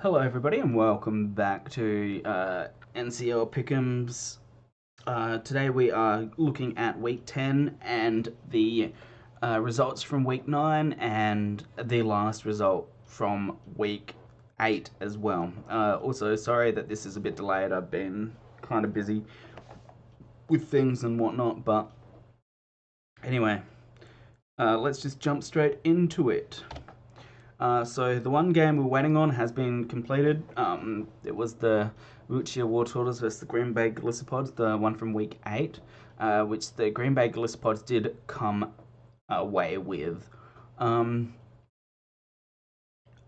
Hello, everybody, and welcome back to NCL Pick Ems. Today we are looking at week 10 and the results from week 9 and the last result from week 8 as well. Also, sorry that this is a bit delayed. I've been kind of busy with things and whatnot, but anyway, let's just jump straight into it. So the one game we're waiting on has been completed. It was the Wiltshire Wartortoise versus the Green Bay Glissopods, the one from week 8, which the Green Bay Glissopods did come away with.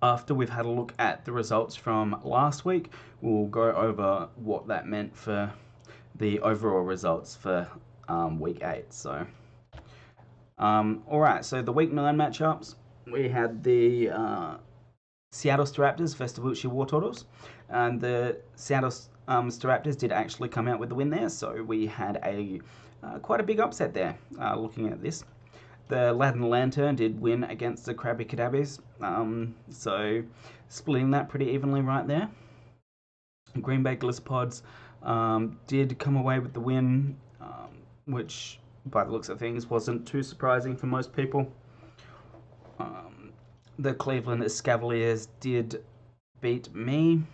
After we've had a look at the results from last week, we'll go over what that meant for the overall results for week 8. So, alright, so the week 9 matchups. We had the Seattle Staraptors versus the Wiltshire Wartortoise, and the Seattle Staraptors did actually come out with the win there, so we had a quite a big upset there, looking at this. The Lad and the Lantern did win against the Krabby Cadabbies, so splitting that pretty evenly right there. Green Bay Glissopods did come away with the win, which by the looks of things wasn't too surprising for most people. The Cleveland Cavaliers did beat me,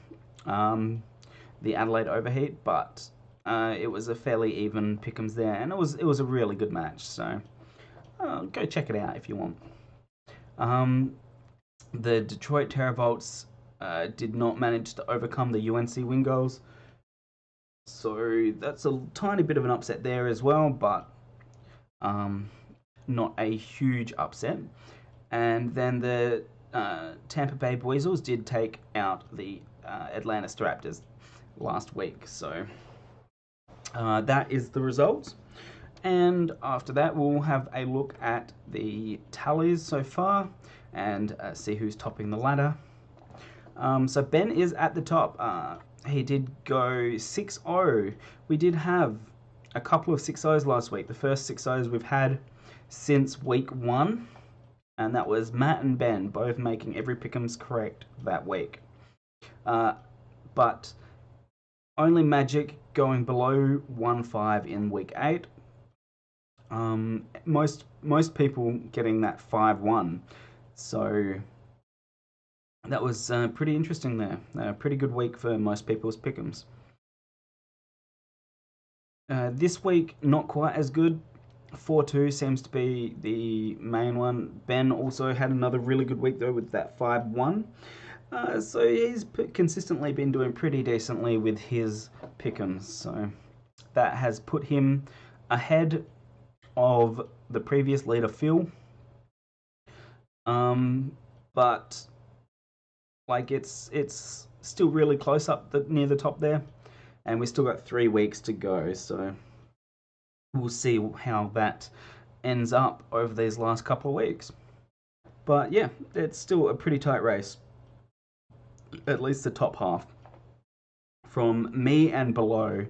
the Adelaide Overheat, but it was a fairly even pick'ems there, and it was a really good match. So go check it out if you want. The Detroit Terravolts did not manage to overcome the UNC Wingulls, so that's a tiny bit of an upset there as well, but not a huge upset. And then the Tampa Bay Weasels did take out the Atlanta Raptors last week. So that is the results. And after that, we'll have a look at the tallies so far and see who's topping the ladder. So Ben is at the top. He did go 6-0. We did have a couple of 6-0s last week. The first 6-0s we've had since week 1. And that was Matt and Ben both making every pick'ems correct that week. But only Magic going below 1-5 in week 8. Most people getting that 5-1. So that was pretty interesting there. A pretty good week for most people's pick'ems. This week, not quite as good. 4-2 seems to be the main one. Ben also had another really good week though with that 5-1. So he's consistently been doing pretty decently with his pick'ems. So that has put him ahead of the previous leader, Phil. But like it's still really close up near the top there, and we still got 3 weeks to go. So we'll see how that ends up over these last couple of weeks. But yeah, it's still a pretty tight race. At least the top half. From me and below,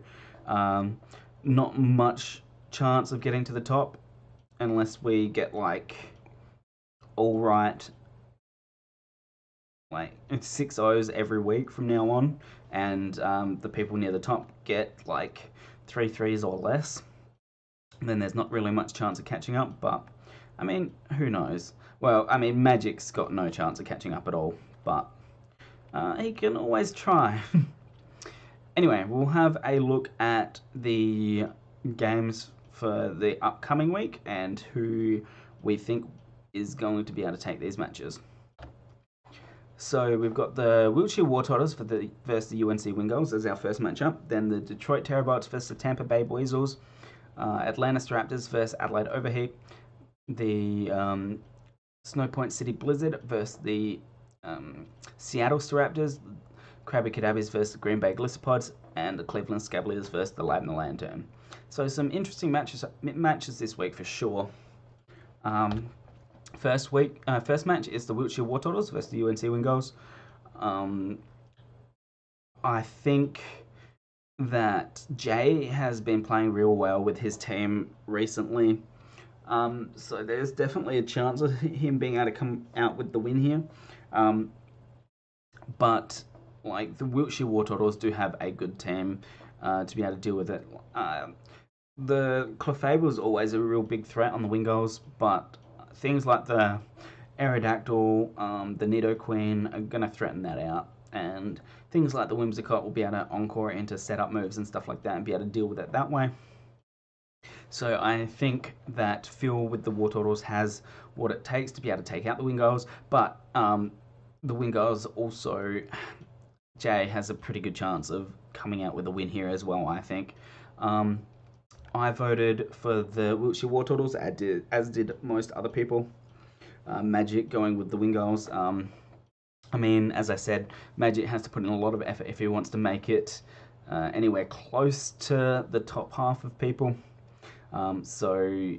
not much chance of getting to the top unless we get like alright like 6-0s every week from now on, and the people near the top get like 3-3s or less. Then there's not really much chance of catching up, but I mean, who knows? Well, I mean, Magic's got no chance of catching up at all, but he can always try. Anyway, we'll have a look at the games for the upcoming week and who we think is going to be able to take these matches. So we've got the Wiltshire Wartortoise versus the UNC Wingulls as our first matchup. Then the Detroit Terravolts versus the Tampa Bay Weasels. Atlanta Raptors versus Adelaide Overheat, the Snowpoint City Blizzard versus the Seattle Staraptors, Krabby Cadabbies versus the Green Bay Glissopods, and the Cleveland Cavaliers versus the Lad and the Lantern. So some interesting matches this week for sure. First match is the Wiltshire Wartortoise versus the UNC Wingulls. I think that Jay has been playing real well with his team recently. So there's definitely a chance of him being able to come out with the win here. But like the Wiltshire War Turtles do have a good team to be able to deal with it. The Clefable is always a real big threat on the Wingulls, but things like the Aerodactyl, the Nidoqueen are going to threaten that out. And things like the Whimsicott will be able to encore into setup moves and stuff like that and be able to deal with it that way. So I think that Phil with the War Turtles has what it takes to be able to take out the Wingulls, but the Wingulls also, Jay has a pretty good chance of coming out with a win here as well, I think. I voted for the Wiltshire War Turtles, as did most other people. Magic going with the Wingulls. I mean, as I said, Magic has to put in a lot of effort if he wants to make it anywhere close to the top half of people. So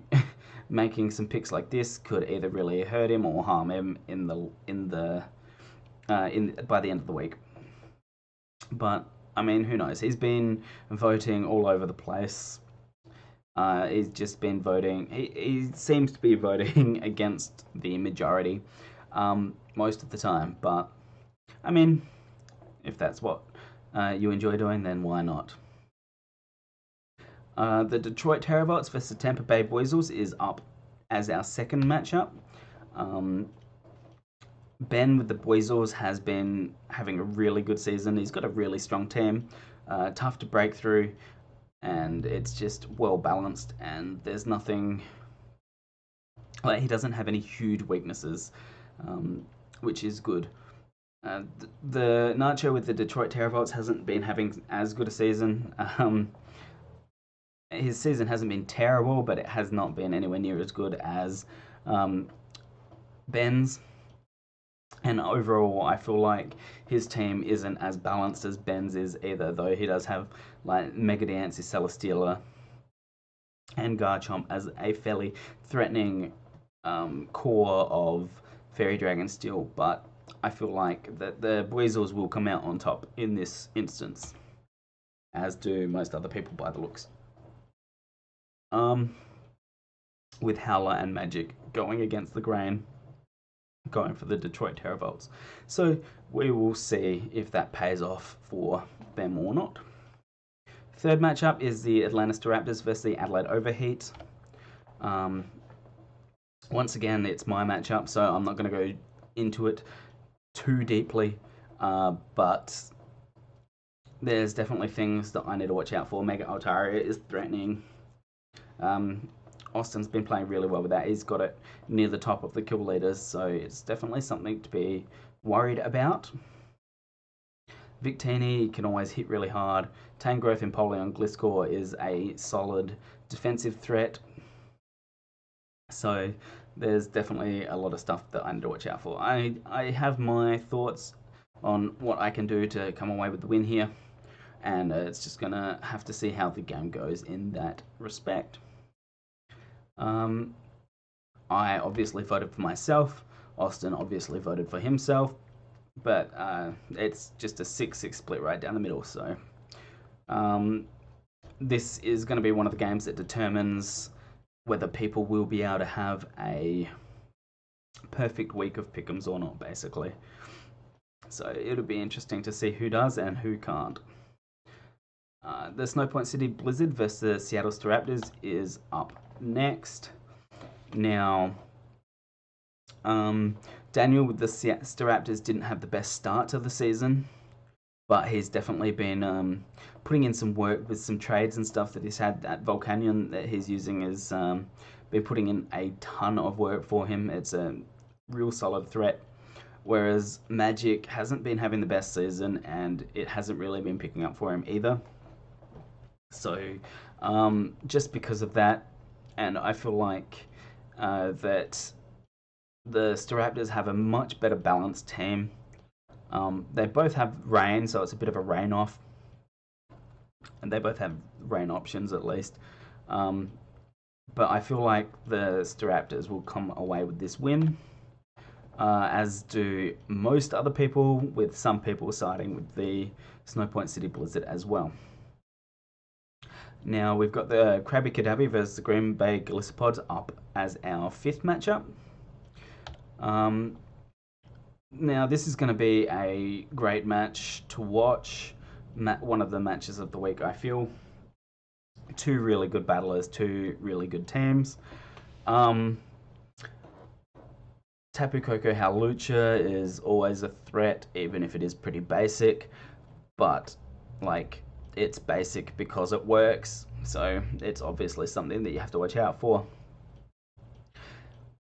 making some picks like this could either really hurt him or harm him by the end of the week. But I mean, who knows? He's been voting all over the place. He's just been voting. He seems to be voting against the majority most of the time. But I mean, if that's what you enjoy doing, then why not? The Detroit Terravots versus Tampa Bay Weasels is up as our second matchup. Ben with the Weasels has been having a really good season. He's got a really strong team, tough to break through, and it's just well balanced. And there's nothing like he doesn't have any huge weaknesses, which is good. The Nacho with the Detroit Terravots hasn't been having as good a season. His season hasn't been terrible, but it has not been anywhere near as good as Ben's. And overall, I feel like his team isn't as balanced as Ben's is either, though he does have like Mega Dancy, Celesteela, and Garchomp as a fairly threatening core of Fairy Dragon Steel. But I feel like that the Weasels will come out on top in this instance, as do most other people by the looks. With Howler and Magic going against the grain, going for the Detroit Terravots. So we will see if that pays off for them or not. Third matchup is the Atlanta Staraptors versus the Adelaide Overheat. Once again, it's my matchup, so I'm not going to go into it too deeply, but there's definitely things that I need to watch out for. Mega Altaria is threatening. Austin's been playing really well with that. He's got it near the top of the kill leaders, so it's definitely something to be worried about. Victini can always hit really hard. Tangrowth and Empoleon Gliscor is a solid defensive threat. So there's definitely a lot of stuff that I need to watch out for. I have my thoughts on what I can do to come away with the win here, and it's just going to have to see how the game goes in that respect. I obviously voted for myself. Austin obviously voted for himself, but it's just a 6-6 split right down the middle. So this is going to be one of the games that determines whether people will be able to have a perfect week of Pick Ems or not, basically. So it'll be interesting to see who does and who can't. The Snow Point City Blizzard versus the Seattle Staraptors is up next. Now, Daniel with the Staraptors didn't have the best start to the season, but he's definitely been putting in some work with some trades and stuff that he's had. That Volcanion that he's using has been putting in a ton of work for him. It's a real solid threat, whereas Magic hasn't been having the best season, and it hasn't really been picking up for him either. So just because of that, and I feel like that the Staraptors have a much better balanced team. They both have rain, so it's a bit of a rain off, and they both have rain options at least. But I feel like the Staraptors will come away with this win, as do most other people, with some people siding with the Snow Point City Blizzard as well. Now we've got the Krabby Kadabi versus the Green Bay Gallipods up as our fifth matchup. Now, this is going to be a great match to watch. One of the matches of the week, I feel. Two really good battlers, two really good teams. Um, Tapu Koko Hawlucha is always a threat, even if it is pretty basic. But, like, it's basic because it works, so it's obviously something that you have to watch out for.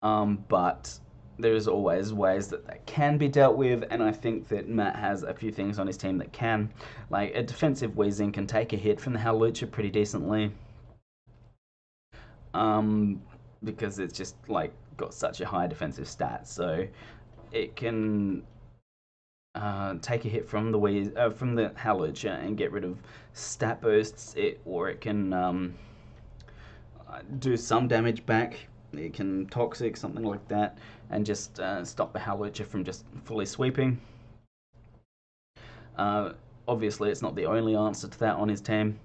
But there's always ways that can be dealt with, and I think that Matt has a few things on his team that can. Like, a defensive Weezing can take a hit from the Hawlucha pretty decently, um, because it's just, like, got such a high defensive stat, so it can take a hit from the Hawlucha and get rid of stat bursts, or it can do some damage back. It can toxic, something like that, and just stop the Hawlucha from just fully sweeping. Uh, Obviously, it's not the only answer to that on his team,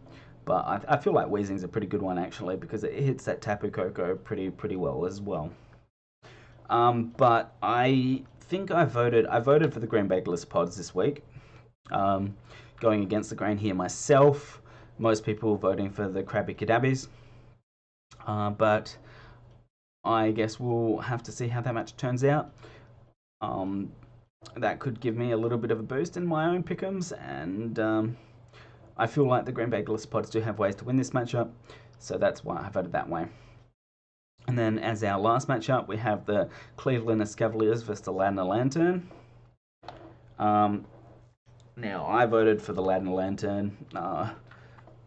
but I feel like Weezing's a pretty good one actually because it hits that Tapu Koko pretty well as well. But I think I voted for the Green Bay Glissapods this week. Um, Going against the grain here myself. Most people voting for the Krabby Kadabbies. But I guess we'll have to see how that match turns out. Um, that could give me a little bit of a boost in my own pick'ems, and I feel like the Green Bay Glissapods do have ways to win this matchup, so that's why I voted that way. And then as our last matchup, we have the Cleveland Cavaliers versus the Ladner Lantern. Now, I voted for the Ladner Lantern.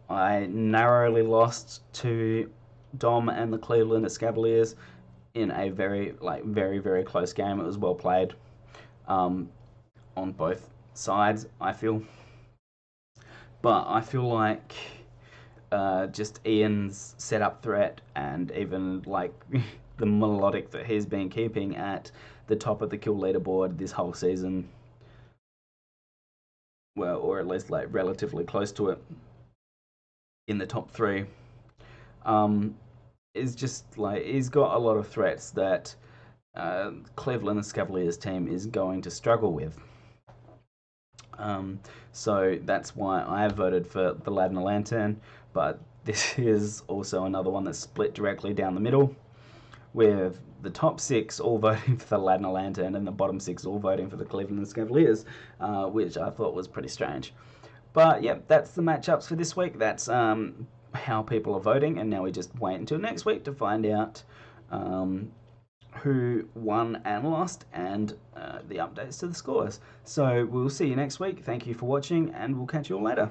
I narrowly lost to Dom and the Cleveland Cavaliers in a very close game. It was well played on both sides, I feel. But I feel like just Ian's setup threat and even like the melodic that he's been keeping at the top of the kill leaderboard this whole season, well, or at least like relatively close to it in the top three, um, is just like he's got a lot of threats that Cleveland Cavaliers team is going to struggle with. So that's why I voted for the Ladner Lantern, but this is also another one that's split directly down the middle, with the top six all voting for the Ladner Lantern and the bottom six all voting for the Cleveland Cavaliers, which I thought was pretty strange. But yeah, that's the matchups for this week. That's how people are voting, and now we just wait until next week to find out who won and lost, and the updates to the scores. So we'll see you next week. Thank you for watching, and we'll catch you all later.